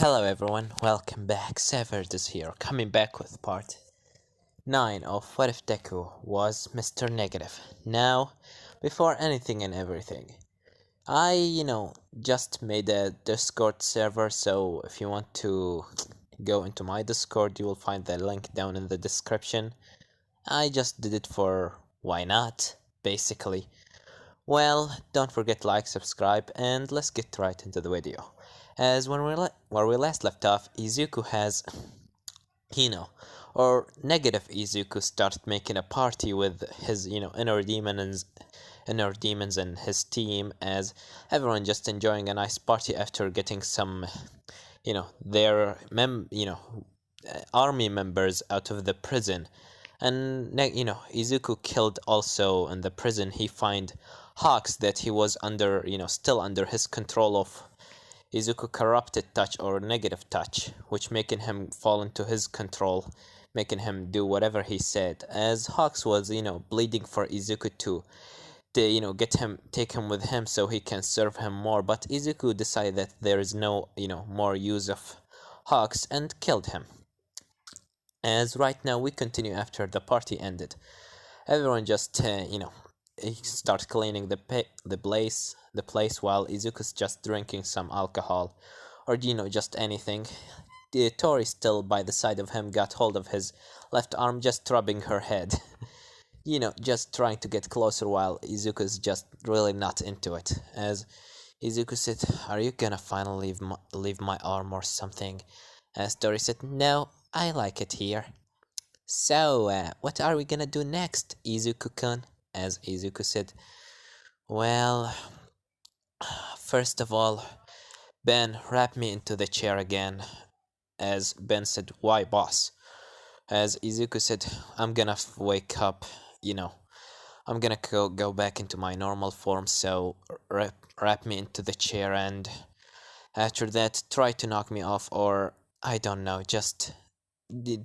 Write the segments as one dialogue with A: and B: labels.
A: Hello everyone, welcome back. Severed is here, coming back with part 9 of What If Deku was Mr. Negative. Now, before anything and everything, I just made a Discord server, so if you want to go into my Discord, you will find the link down in the description. I just did it for why not, basically. Well, don't forget to like, subscribe, and let's get right into the video. As where we last left off, Izuku has, or negative Izuku started making a party with his, inner demons and his team, as everyone just enjoying a nice party after getting some, their army members out of the prison. And Izuku killed also in the prison. He find Hawks that he was under, still under his control of Izuku corrupted touch or negative touch, which making him fall into his control, making him do whatever he said. As Hawks was, bleeding for Izuku to take him with him so he can serve him more, but Izuku decided that there is no, more use of Hawks and killed him. As right now we continue after the party ended. Everyone just, start cleaning the place while Izuku's just drinking some alcohol, or just anything. Tori still by the side of him got hold of his left arm, just rubbing her head. Just trying to get closer while Izuku's just really not into it. As Izuku said, "Are you gonna finally leave my arm or something?" As Tori said, "No, I like it here." "So, what are we gonna do next, Izuku-kun?" As Izuku said, "Well, first of all, Ben, wrap me into the chair again." As Ben said, "Why, boss?" As Izuku said, "I'm gonna wake up, I'm gonna go back into my normal form, so wrap me into the chair, and after that, try to knock me off, or I don't know, just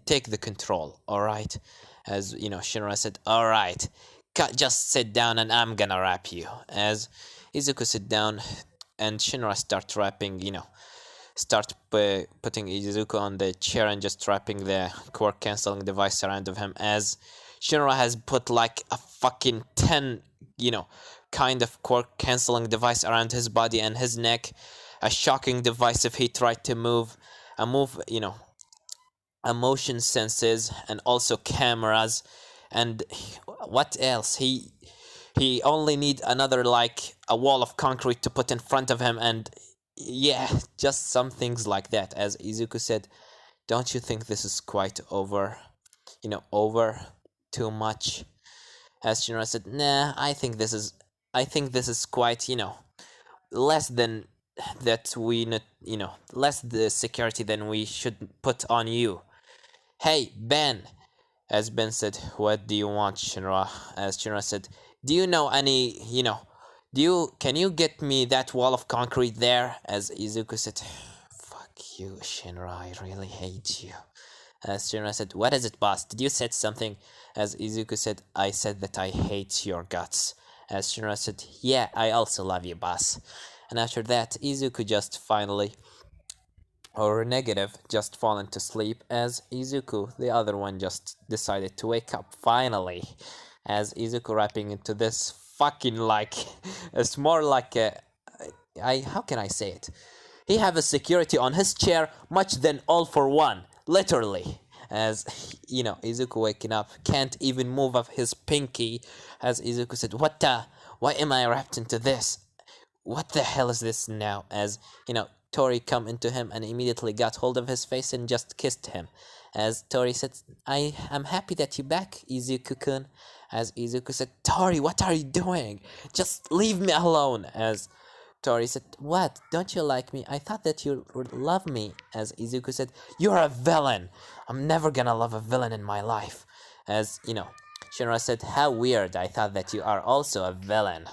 A: take the control, alright?" As, Shinra said, "Alright, just sit down and I'm gonna wrap you." As Izuku sit down and Shinra start wrapping, putting Izuku on the chair and just wrapping the quirk cancelling device around of him, as Shinra has put like a fucking 10, kind of quirk cancelling device around his body and his neck, a shocking device if he tried to move, a motion senses, and also cameras, and what else? He only need another, like a wall of concrete to put in front of him, and yeah, just some things like that. As Izuku said, "Don't you think this is quite over too much?" As Shinra said, "Nah, I think this is quite, less than that we need, less the security than we should put on you." "Hey, Ben," as Ben said, "What do you want, Shinra?" As Shinra said, "Do you know any, can you get me that wall of concrete there?" As Izuku said, "Fuck you, Shinra, I really hate you." As Shinra said, "What is it, boss? Did you say something?" As Izuku said, "I said that I hate your guts." As Shinra said, "Yeah, I also love you, boss." And after that, Izuku just finally, or negative, just fall into sleep, as Izuku, the other one, just decided to wake up finally. As Izuku wrapping into this fucking, like, it's more like how can I say it? He have a security on his chair much than all for one, literally. As, Izuku waking up, can't even move up his pinky. As Izuku said, why am I wrapped into this? What the hell is this now?" As, Tori come into him and immediately got hold of his face and just kissed him. As Tori said, "I am happy that you're back, Izuku-kun." As Izuku said, "Tori, what are you doing? Just leave me alone." As Tori said, "What? Don't you like me? I thought that you would love me." As Izuku said, "You're a villain. I'm never gonna love a villain in my life." As, Shinra said, "How weird. I thought that you are also a villain."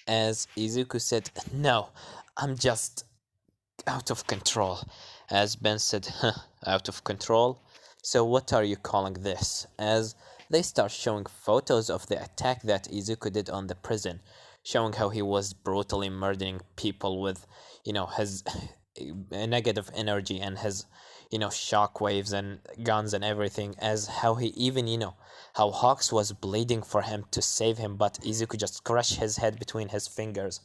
A: As Izuku said, "No, I'm just out of control." As Ben said, "Out of control? So what are you calling this?" As they start showing photos of the attack that Izuku did on the prison, showing how he was brutally murdering people with, his negative energy and his, shock waves and guns and everything, as how he even, how Hawks was bleeding for him to save him, but Izuku just crushed his head between his fingers.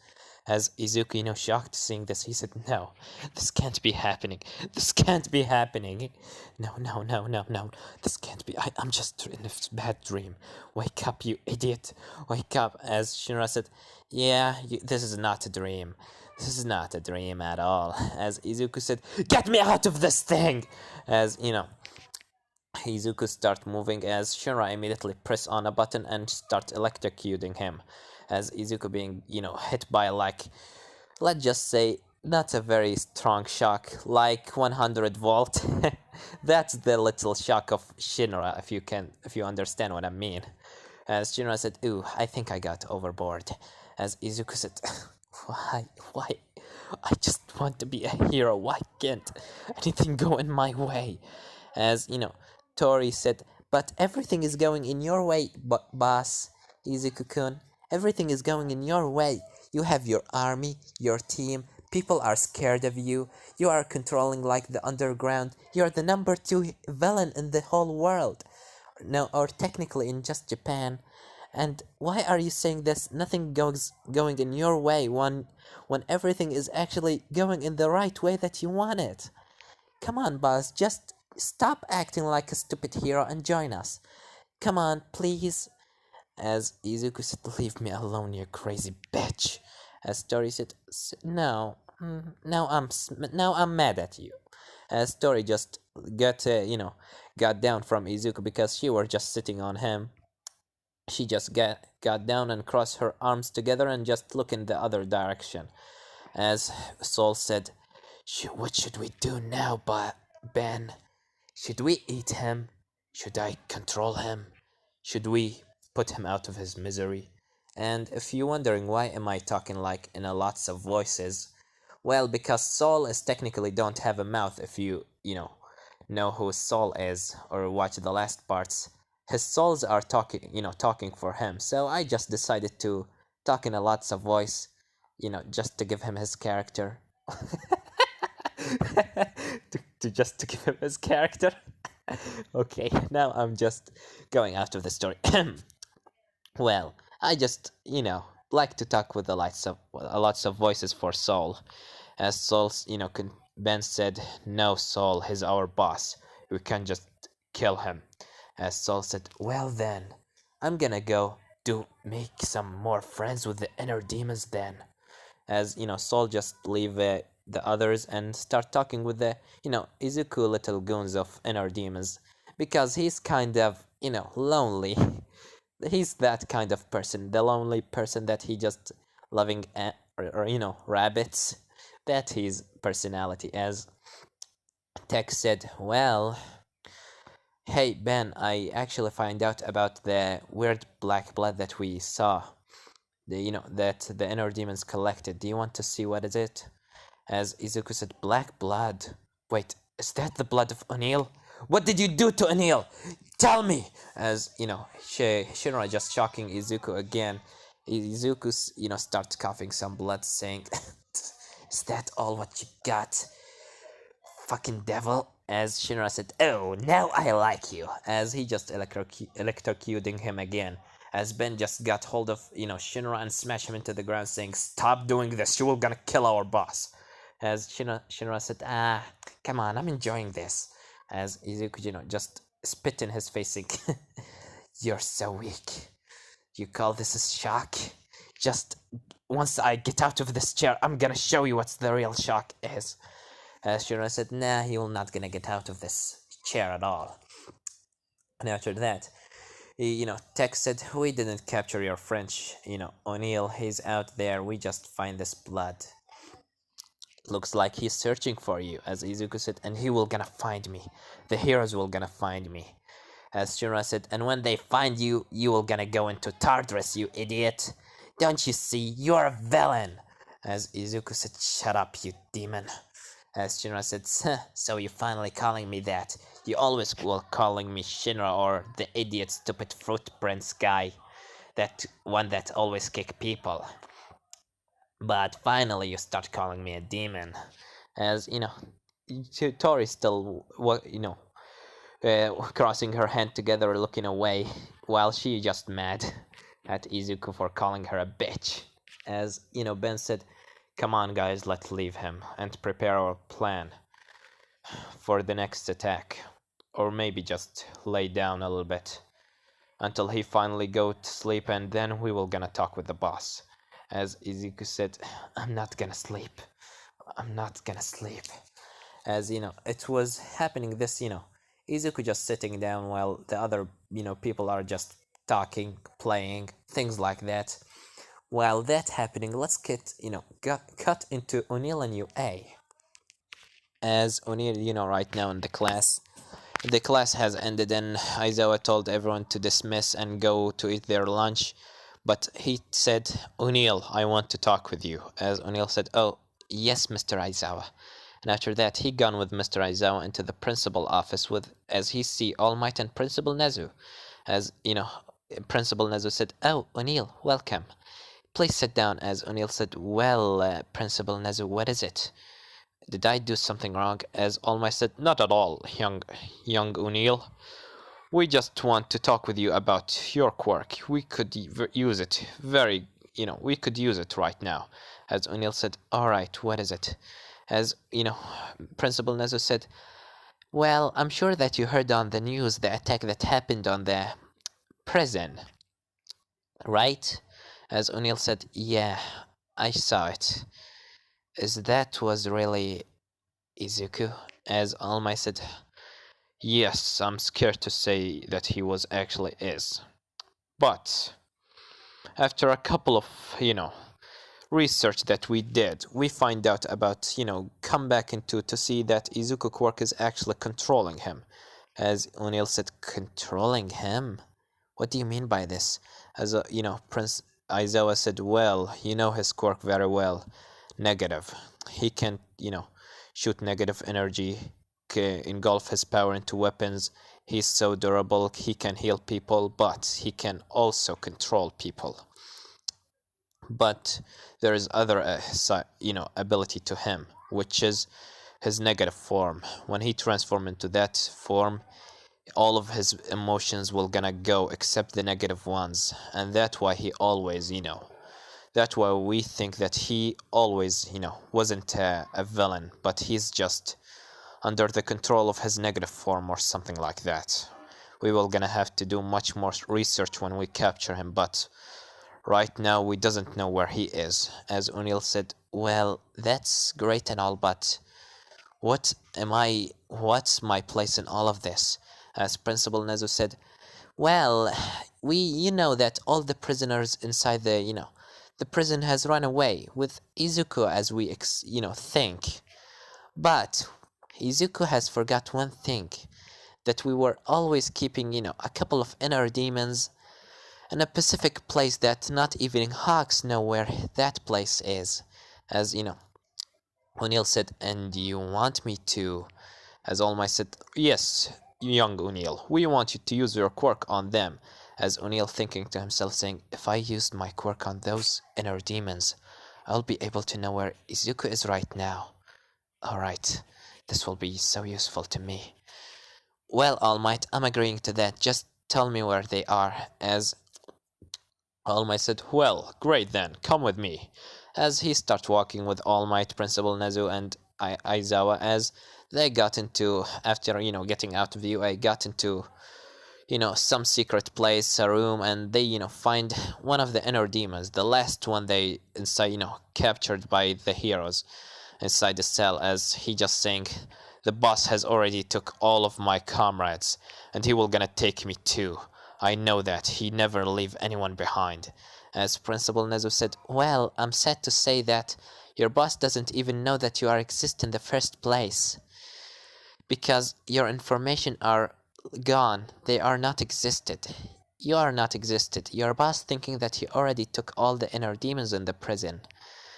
A: As Izuku, shocked seeing this, he said, "No, this can't be happening. This can't be happening. No, no, no, no, no. This can't be. I'm just in a bad dream. Wake up, you idiot. Wake up." As Shinra said, "Yeah, this is not a dream. This is not a dream at all." As Izuku said, "Get me out of this thing!" As, Izuku start moving, as Shinra immediately press on a button and start electrocuting him. As Izuku being, hit by, like, let's just say, not a very strong shock, like 100 volt. That's the little shock of Shinra, if you understand what I mean. As Shinra said, "Ooh, I think I got overboard." As Izuku said, why? I just want to be a hero. Why can't anything go in my way?" As, Tori said, "But everything is going in your way, boss, Izuku-kun. Everything is going in your way. You have your army, your team, people are scared of you, you are controlling like the underground, you're the number 2 villain in the whole world. No, or technically in just Japan. And why are you saying this? Nothing goes going in your way when everything is actually going in the right way that you want it. Come on, boss, just stop acting like a stupid hero and join us. Come on, please." As Izuku said, "Leave me alone, you crazy bitch." As Tori said, "No, now I'm mad at you." As Tori just got down from Izuku because she was just sitting on him. She just got down and crossed her arms together and just looked in the other direction. As Soul said, "What should we do now, Ben? Should we eat him? Should I control him? Should we put him out of his misery?" And if you're wondering why am I talking like in a lots of voices, well, because Soul is technically don't have a mouth. If know who Soul is or watch the last parts, his souls are talking for him. So I just decided to talk in a lots of voice, just to give him his character. to give him his character. Okay, now I'm just going out of the story. Well, I just, like to talk with lots of voices for Soul. As Soul's, Ben said, "No, Soul, he's our boss. We can't just kill him." As Soul said, "Well then, I'm gonna go to make some more friends with the inner demons then." As, Soul just leave the others and start talking with the, Izuku little goons of inner demons. Because he's kind of, lonely. He's that kind of person, the lonely person that he just loving rabbits. That his personality. As Tech said, "Well, hey Ben, I actually find out about the weird black blood that we saw. That the inner demons collected. Do you want to see what is it?" As Izuku said, "Black blood. Wait, is that the blood of O'Neill? What did you do to O'Neill? Tell me!" As, Shinra just shocking Izuku again. Izuku, starts coughing some blood, saying, "Is that all what you got? Fucking devil." As Shinra said, "Oh, now I like you." As he just electrocuting him again. As Ben just got hold of, Shinra and smashed him into the ground, saying, "Stop doing this, you will gonna kill our boss." As Shinra said, "Come on, I'm enjoying this." As Izuku, just spit in his face, saying, "You're so weak. You call this a shock? Just once I get out of this chair, I'm gonna show you what the real shock is." As Shinra said, "Nah, you're not gonna get out of this chair at all." And after that, Tech said, "We didn't capture your French, O'Neill, he's out there, we just find this blood. Looks like he's searching for you," as Izuku said, "and he will gonna find me. The heroes will gonna find me." As Shinra said, "And when they find you, you will gonna go into Tardress, you idiot. Don't you see, you're a villain." As Izuku said, "Shut up, you demon." As Shinra said, "So you finally calling me that. You always were calling me Shinra or the idiot stupid footprints guy. That one that always kick people. But finally you start calling me a demon." as Tori still crossing her hand together, looking away, while she just mad at Izuku for calling her a bitch. As Ben said, "Come on, guys, let's leave him and prepare our plan for the next attack, or maybe just lay down a little bit until he finally go to sleep, and then we will gonna talk with the boss." As Izuku said, "I'm not gonna sleep. I'm not gonna sleep." As it was happening, this Izuku just sitting down while the other people are just talking, playing, things like that. While that happening, let's get cut into O'Neil and UA. As O'Neil right now in the class has ended and Aizawa told everyone to dismiss and go to eat their lunch, but he said, "O'Neil, I want to talk with you." As O'Neil said, "Oh yes, Mr. Aizawa." And after that, he gone with Mr. Aizawa into the principal office with, as he see All Might and Principal Nezu. As Principal Nezu said, "Oh, O'Neil, welcome. Please sit down." As O'Neil said, "Well, Principal Nezu, what is it? Did I do something wrong?" As All Might said, "Not at all, young O'Neil. We just want to talk with you about your quirk. We could use it we could use it right now." As O'Neil said, "All right, what is it?" As Principal Nezu said, "Well, I'm sure that you heard on the news the attack that happened on the prison, right?" As O'Neil said, "Yeah, I saw it. Is that was really Izuku?" As All Might said, "Yes, I'm scared to say that he was actually is. But after a couple of, research that we did, we find out about, come back into to see that Izuku quirk is actually controlling him." As O'Neil said, "Controlling him? What do you mean by this?" As Prince Aizawa said, "Well, you know his quirk very well. Negative. He can, shoot negative energy, engulf his power into weapons. He's so durable, he can heal people, but he can also control people. But there is other ability to him, which is his negative form. When he transforms into that form, all of his emotions will gonna go except the negative ones, and that's why he always that's why we think that he always wasn't a villain, but he's just under the control of his negative form or something like that. We will gonna have to do much more research when we capture him, but right now we doesn't know where he is." As O'Neil said, "Well, that's great and all, but what's my place in all of this?" As Principal Nezu said, "Well, you know that all the prisoners inside the prison has run away with Izuku as we think. But Izuku has forgot one thing, that we were always keeping, a couple of inner demons in a specific place that not even Hawks know where that place is." As O'Neil said, "And you want me to?" As All Might said, "Yes, young O'Neil, we want you to use your quirk on them." As O'Neil thinking to himself, saying, "If I used my quirk on those inner demons, I'll be able to know where Izuku is right now. Alright, this will be so useful to me." "Well, All Might, I'm agreeing to that. Just tell me where they are." As All Might said, "Well, great then, come with me." As he started walking with All Might, Principal Nezu, and Aizawa, as they got into, after, getting out of the UA, got into, some secret place, a room, and they, find one of the inner demons, the last one they, inside, captured by the heroes inside the cell, as he just saying, "The boss has already took all of my comrades, and he will gonna take me too. I know that. He never leave anyone behind." As Principal Nezu said, "Well, I'm sad to say that your boss doesn't even know that you are exist in the first place, because your information are gone. They are not existed. You are not existed. Your boss thinking that he already took all the inner demons in the prison.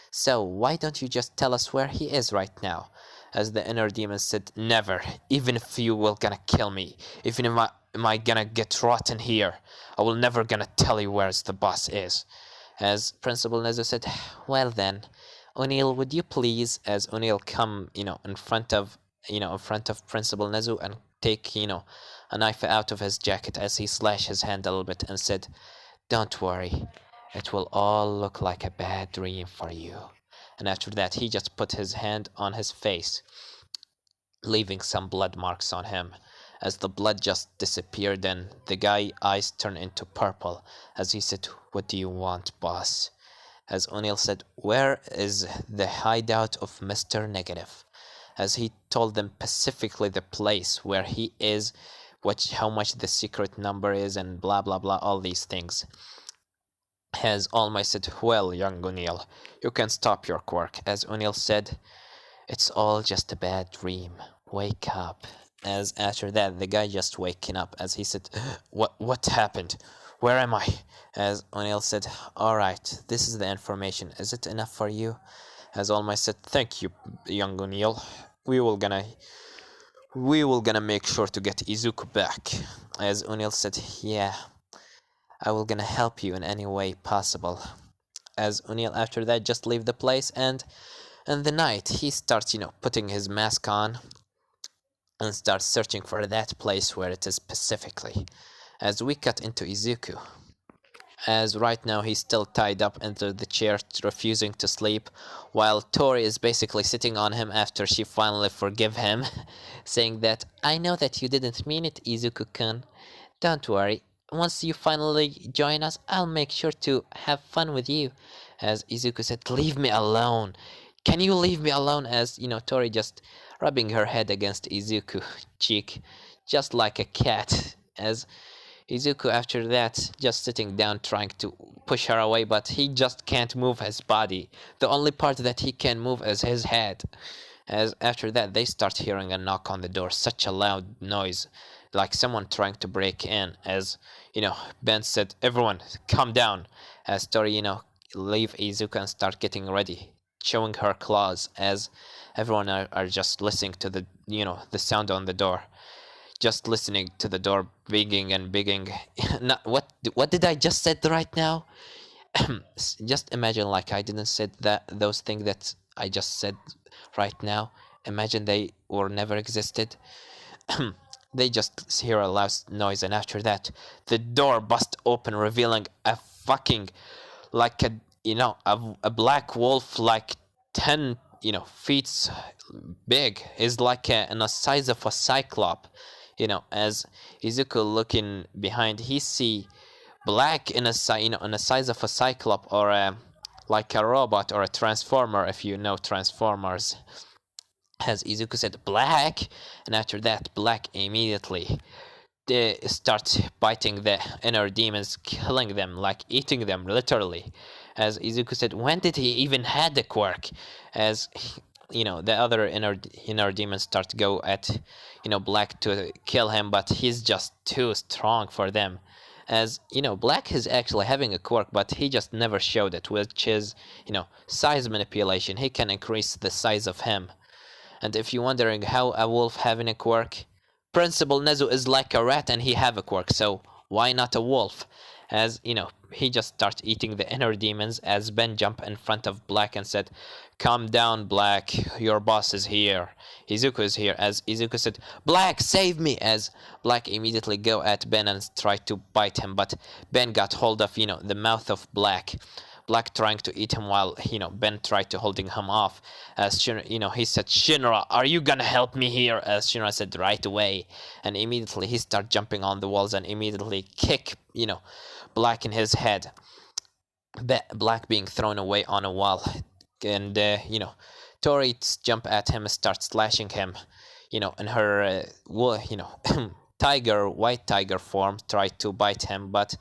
A: So why don't you just tell us where he is right now?" As the inner demon said, "Never. Even if you will gonna kill me, even if am I gonna get rotten here, I will never gonna tell you where the boss is." As Principal Nezu said, "Well then, O'Neill, would you please, as O'Neill come, in front of Principal Nezu and take, a knife out of his jacket as he slashed his hand a little bit and said, "Don't worry, it will all look like a bad dream for you." And after that, he just put his hand on his face, leaving some blood marks on him. As the blood just disappeared, then the guy's eyes turned into purple as he said, "What do you want, boss?" As O'Neill said, "Where is the hideout of Mr. Negative?" As he told them specifically the place where he is, how much the secret number is, and blah blah blah, all these things. As All Might said, "Well, young O'Neill, you can stop your quirk." As O'Neill said, "It's all just a bad dream. Wake up." As after that, the guy just waking up as he said, What happened? Where am I?" As O'Neill said, "All right, this is the information. Is it enough for you?" As All Might said, "Thank you, young O'Neill. We will gonna make sure to get Izuku back." As O'Neill said, "Yeah, I will gonna help you in any way possible." As O'Neill after that just leave the place, and in the night he starts, putting his mask on and starts searching for that place where it is specifically. As we cut into Izuku, as right now he's still tied up into the chair, refusing to sleep, while Tori is basically sitting on him after she finally forgive him, saying that, "I know that you didn't mean it, Izuku-kun. Don't worry. Once you finally join us, I'll make sure to have fun with you." As Izuku said, "Leave me alone. Can you leave me alone?" As, Tori just rubbing her head against Izuku's cheek, just like a cat. As Izuku after that just sitting down trying to push her away, but he just can't move his body. The only part that he can move is his head. As after that they start hearing a knock on the door, such a loud noise, like someone trying to break in. As, Ben said, "Everyone, calm down." As Tori, leave Izuku and start getting ready, showing her claws, as everyone are just listening to the sound on the door. Just listening to the door bigging and bigging. Not, what did I just said right now? Just imagine like I didn't said those things that I just said right now. Imagine they were never existed. They just hear a loud noise, and after that, the door bust open, revealing a fucking, like a black wolf, like 10 feet big, is like in the size of a cyclop. As Izuku looking behind, he see black in in the size of a cyclop, or like a robot or a transformer, if you know Transformers. As Izuku said, "Black," and after that, Black immediately they start biting the inner demons, killing them, like eating them literally. As Izuku said, "When did he even had the quirk?" As the other inner demons start to go at Black to kill him, but he's just too strong for them. As Black is actually having a quirk, but he just never showed it, which is size manipulation. He can increase the size of him. And if you're wondering how a wolf having a quirk, Principal Nezu is like a rat and he have a quirk, so why not a wolf? As he just starts eating the inner demons, as Ben jumped in front of Black and said, "Calm down, Black, your boss is here. Izuku is here." As Izuku said, "Black, save me!" As Black immediately go at Ben and try to bite him, but Ben got hold of the mouth of Black. Black trying to eat him, while Ben tried to holding him off. As he said, "Shinra, are you gonna help me here?" As Shinra said, "Right away." And immediately he start jumping on the walls and immediately kick Black in his head. Black being thrown away on a wall, and Tori jump at him and start slashing him. In her white tiger form, tried to bite him, but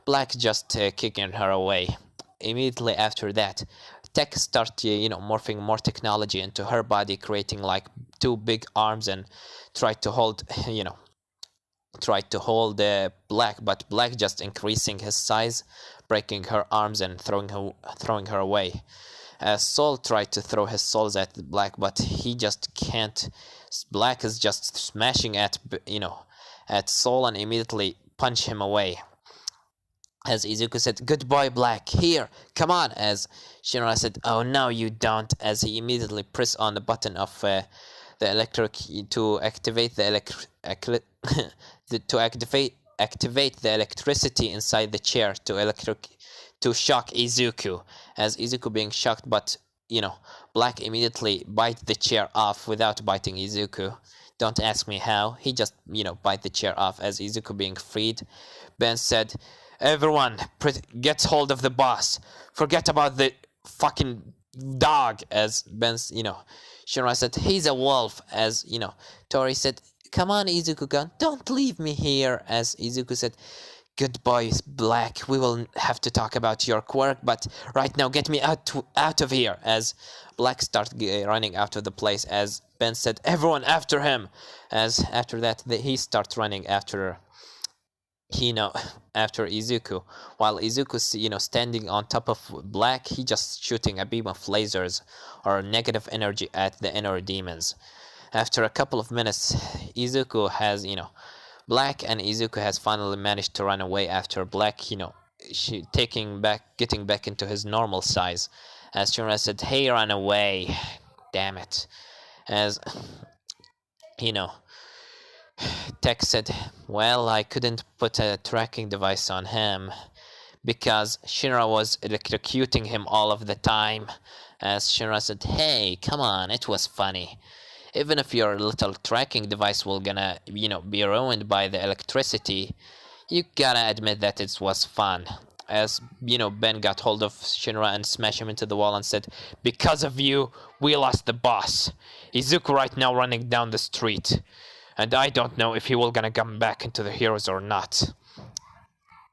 A: Black just kicking her away. Immediately after that, Tech start morphing more technology into her body, creating like two big arms, and tried to hold Black, but Black just increasing his size, breaking her arms and throwing her away. Soul tried to throw his souls at Black, but he just can't. Black is just smashing at Soul and immediately punch him away. As Izuku said, "Goodbye, Black. Here, come on." As Shinra said, "Oh no, you don't." As he immediately pressed on the button of the electric to activate the to activate the electricity inside the chair to shock Izuku. As Izuku being shocked, but Black immediately bite the chair off without biting Izuku. Don't ask me how. He just bite the chair off. As Izuku being freed, Ben said, "Everyone, get hold of the boss. Forget about the fucking dog." As Ben's, Shinra said, "He's a wolf." As, Tori said, "Come on, Izuku-gun, don't leave me here." As Izuku said, "Goodbye, Black. We will have to talk about your quirk, but right now get me out of here." As Black started running out of the place, as Ben said, "Everyone after him." As after that, he starts running after after Izuku, while Izuku's standing on top of Black, he just shooting a beam of lasers or negative energy at the inner demons. After a couple of minutes, Izuku has Black and Izuku has finally managed to run away after Black getting back into his normal size. As Shura said, "Hey, run away, damn it." As you know Tech said, "Well, I couldn't put a tracking device on him because Shinra was electrocuting him all of the time." As Shinra said, "Hey, come on, it was funny. Even if your little tracking device will gonna, be ruined by the electricity, you gotta admit that it was fun." As, Ben got hold of Shinra and smashed him into the wall and said, "Because of you, we lost the boss. Izuku right now running down the street. And I don't know if he will gonna come back into the heroes or not."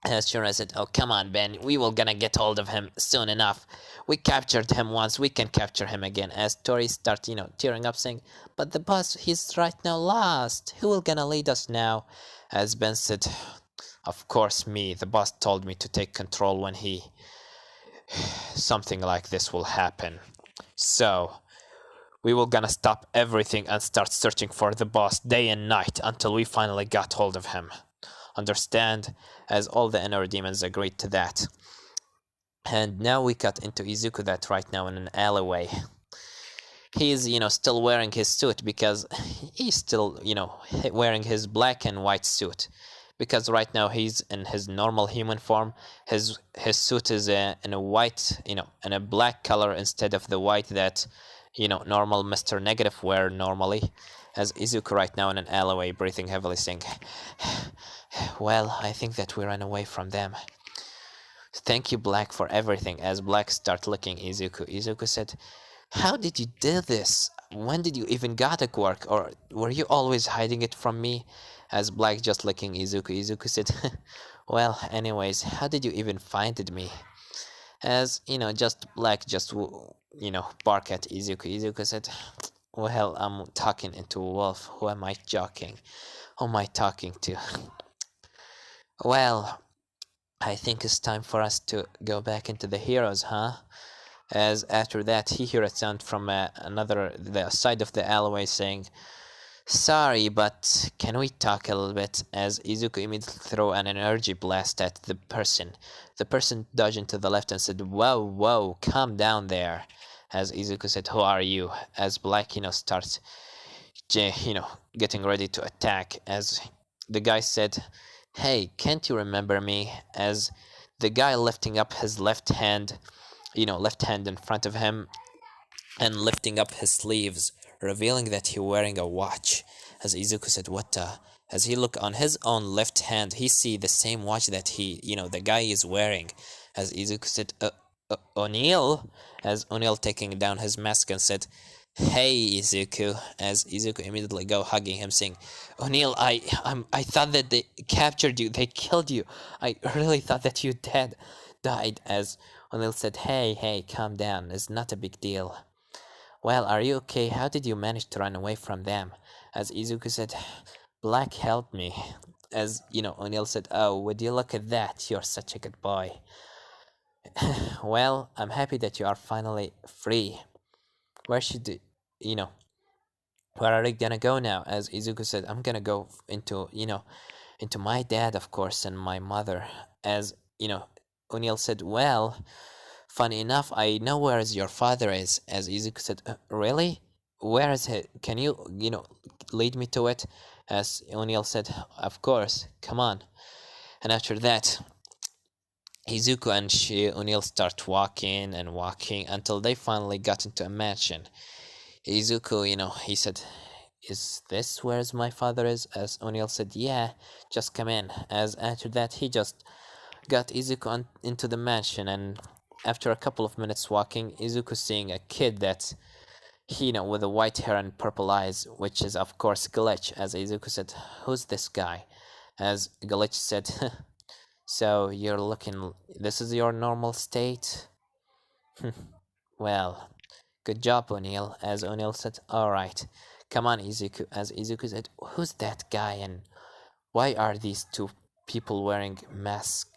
A: As Shura said, "Oh, come on, Ben. We will gonna get hold of him soon enough. We captured him once. We can capture him again." As Tori starts, tearing up, saying, "But the boss, he's right now lost. Who will gonna lead us now?" As Ben said, "Of course, me. The boss told me to take control when something like this will happen. So we will gonna stop everything and start searching for the boss day and night until we finally got hold of him. Understand?" As all the inner demons agreed to that. And now we cut into Izuku that right now in an alleyway. He's, still wearing his suit because he's still, wearing his black and white suit. Because right now he's in his normal human form. His suit is in a white, in a black color instead of the white that, normal Mr.Negative wear normally. As Izuku right now in an alleyway, breathing heavily, saying, "Well, I think that we ran away from them. Thank you, Black, for everything." As Black start licking Izuku, Izuku said, "How did you do this? When did you even got a quirk? Or were you always hiding it from me?" As Black just licking Izuku, Izuku said, "Well, anyways, how did you even find me?" As, just Black just, bark at Izuku. Izuku said, "Well, I'm talking into a wolf. Who am I joking? Who am I talking to?" Well, I think it's time for us to go back into the heroes, huh? As after that, he heard a sound from the side of the alleyway saying, "Sorry, but can we talk a little bit?" As Izuku immediately threw an energy blast at the person. The person dodged to the left and said, "Whoa, whoa, calm down there." As Izuku said, "Who are you?" As Black, starts, getting ready to attack. As the guy said, "Hey, can't you remember me?" As the guy lifting up his left hand in front of him and lifting up his sleeves, revealing that he wearing a watch. As Izuku said, "What the?" As he look on his own left hand, he see the same watch that the guy is wearing. As Izuku said, "O'Neil?" As O'Neil taking down his mask and said, "Hey, Izuku." As Izuku immediately go hugging him, saying, "O'Neil, I thought that they captured you. They killed you. I really thought that you died." As O'Neil said, Hey, calm down. It's not a big deal." "Well, are you okay? How did you manage to run away from them?" As Izuku said, "Black helped me." As, O'Neil said, "Oh, would you look at that? You're such a good boy." "Well, I'm happy that you are finally free. Where should you know, where are you gonna go now?" As Izuku said, "I'm gonna go into my dad, of course, and my mother." As O'Neill said, well, funny enough, I know where your father is. As Izuku said, really? Where is he? Can you lead me to it? As O'Neill said, of course, come on. And after that, Izuku and O'Neill start walking and walking until they finally got into a mansion. Izuku, he said, is this where my father is? As O'Neill said, yeah, just come in. As after that, he just got Izuku into the mansion, and after a couple of minutes walking, Izuku seeing a kid that with the white hair and purple eyes, which is of course Glitch. As Izuku said, who's this guy? As Glitch said, so you're looking, this is your normal state? Well, good job, O'Neill. As O'Neill said, alright, come on, Izuku. As Izuku said, who's that guy, and why are these two people wearing masks,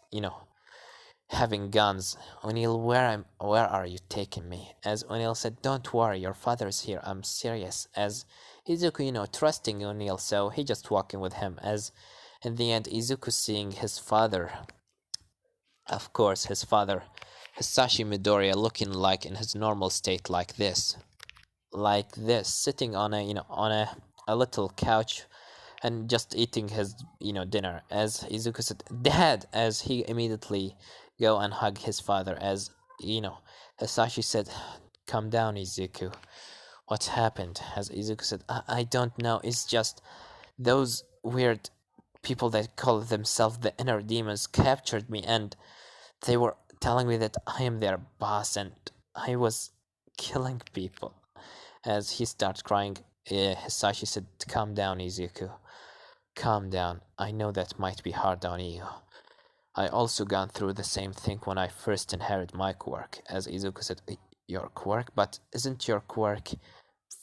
A: having guns? O'Neill, where are you taking me? As O'Neill said, don't worry, your father is here, I'm serious. As Izuku, trusting O'Neill, so he just walking with him. As in the end, Izuku seeing his father, of course, his father, Hisashi Midoriya, looking like in his normal state, like this, sitting on a little couch and just eating his dinner. As Izuku said, Dad, as he immediately go and hug his father. As Hisashi said, calm down, Izuku, what happened? As Izuku said, I don't know, it's just those weird people that call themselves the inner demons captured me, and they were telling me that I am their boss and I was killing people. As he starts crying, Hisashi said, calm down, Izuku. Calm down. I know that might be hard on you. I also gone through the same thing when I first inherited my quirk. As Izuku said, your quirk? But isn't your quirk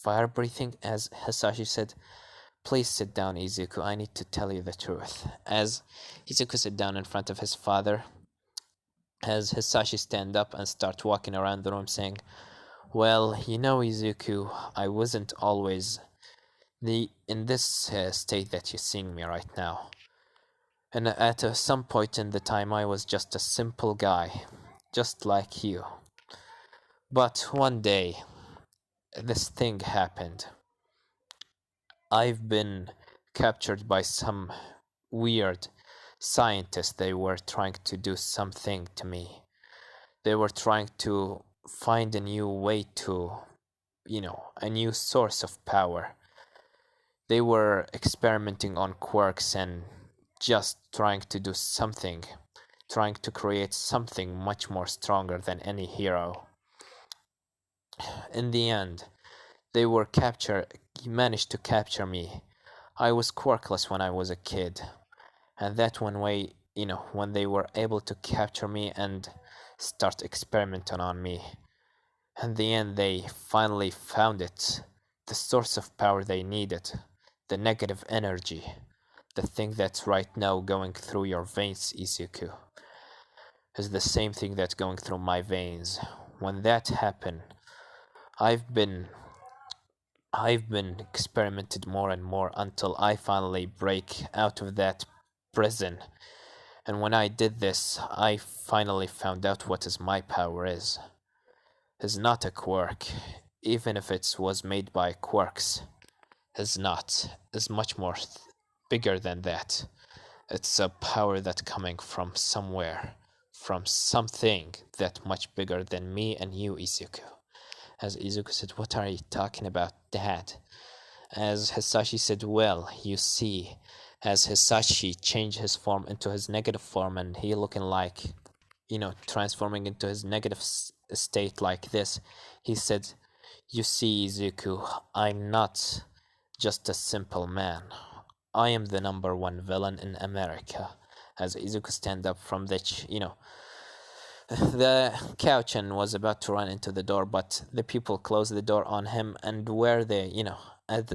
A: fire breathing? As Hisashi said, please sit down, Izuku. I need to tell you the truth. As Izuku sat down in front of his father, as Hisashi stand up and start walking around the room saying, well, Izuku, I wasn't always in this state that you're seeing me right now. And at some point in the time, I was just a simple guy, just like you. But one day, this thing happened. I've been captured by some weird scientists. They were trying to do something to me. They were trying to find a new way to, a new source of power. They were experimenting on quirks and just trying to do something, trying to create something much more stronger than any hero. In the end, they managed to capture me. I was quirkless when I was a kid, and that one way, when they were able to capture me and start experimenting on me. In the end, they finally found it, the source of power they needed, the negative energy, the thing that's right now going through your veins, Izuku, is the same thing that's going through my veins. When that happened, I've been experimented more and more until I finally break out of that prison. And when I did this, I finally found out what is my power is. Is not a quirk, even if it was made by quirks. Is not. Is much more bigger than that. It's a power that coming from somewhere, from something that much bigger than me and you, Izuku. As Izuku said, what are you talking about, Dad? As Hisashi said, well, you see, as Hisashi changed his form into his negative form and he looking like, transforming into his negative state like this, he said, you see, Izuku, I'm not just a simple man. I am the number one villain in America. As Izuku stand up from the couch and was about to run into the door, but the people closed the door on him, and where they,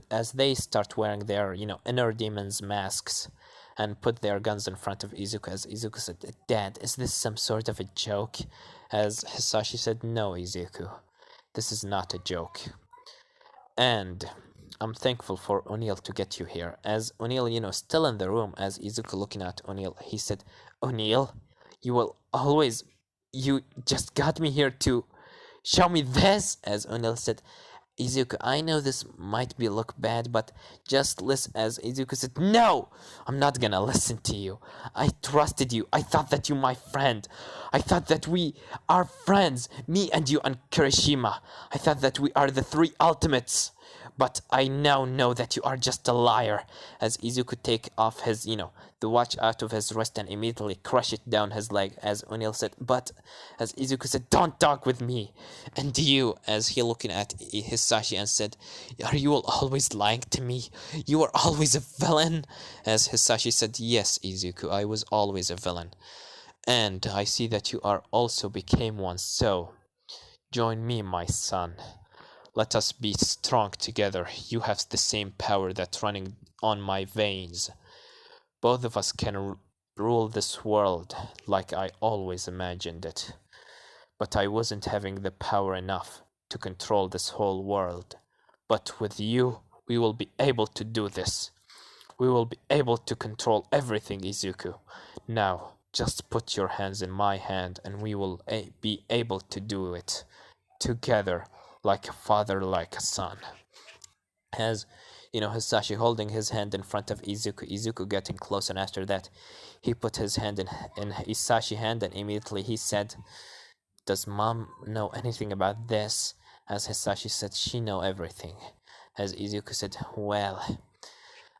A: as they start wearing their, inner demons masks and put their guns in front of Izuku, as Izuku said, Dad, is this some sort of a joke? As Hisashi said, no, Izuku, this is not a joke. And I'm thankful for O'Neill to get you here. As O'Neill, still in the room, as Izuku looking at O'Neill, he said, O'Neill, You will always... You just got me here to show me this, as O'Neill said. Izuku, I know this might be look bad, but just listen. As Izuku said, no! I'm not gonna listen to you. I trusted you. I thought that you my friend. I thought that we are friends. Me and you and Kirishima. I thought that we are the three ultimates. But I now know that you are just a liar. As Izuku take off his, the watch out of his wrist and immediately crush it down his leg, as O'Neill said. But as Izuku said, don't talk with me. And you, as he looking at Hisashi and said, are you always lying to me? You are always a villain. As Hisashi said, yes, Izuku, I was always a villain. And I see that you are also became one, so join me, my son. Let us be strong together. You have the same power that's running on my veins. Both of us can rule this world like I always imagined it. But I wasn't having the power enough to control this whole world. But with you, we will be able to do this. We will be able to control everything, Izuku. Now, just put your hands in my hand and we will be able to do it. Together, like a father, like a son. As Hisashi holding his hand in front of Izuku getting close, and after that he put his hand in Hisashi's hand, and immediately he said, does mom know anything about this? As Hisashi said, she know everything. As Izuku said, well,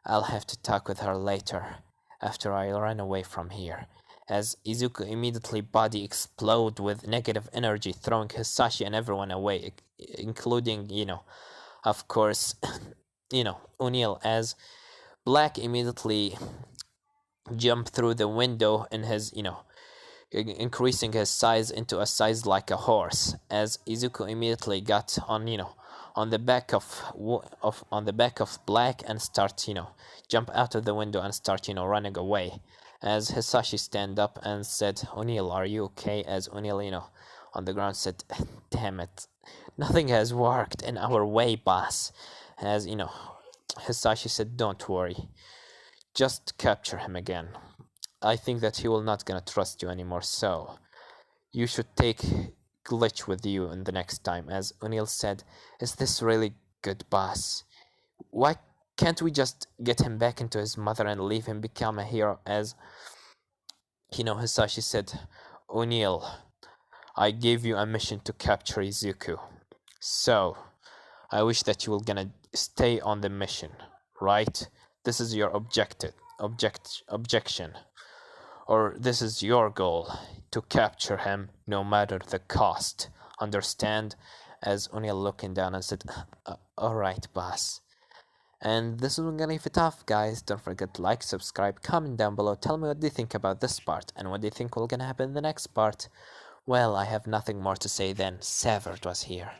A: I'll have to talk with her later, after I run away from here. As Izuku immediately body explode with negative energy, throwing Hisashi and everyone away, including, of course, O'Neill, as Black immediately jumped through the window in his, increasing his size into a size like a horse, as Izuku immediately got on, on the back of Black and start, jump out of the window and start, running away. As Hisashi stand up and said, O'Neill, are you okay? As O'Neill, on the ground said, damn it, nothing has worked in our way, boss. As, Hisashi said, don't worry, just capture him again. I think that he will not gonna trust you anymore, so you should take Glitch with you in the next time. As O'Neill said, is this really good, boss? Why can't we just get him back into his mother and leave him become a hero? As Hisashi said, O'Neill, I gave you a mission to capture Izuku, so I wish that you were gonna stay on the mission, right? This is your objection, or this is your goal, to capture him no matter the cost. Understand? As O'Neill looking down and said, alright, boss. And this is gonna leave it off, guys. Don't forget to like, subscribe, comment down below. Tell me what do you think about this part, and what do you think will gonna happen in the next part. Well, I have nothing more to say than Severed was here.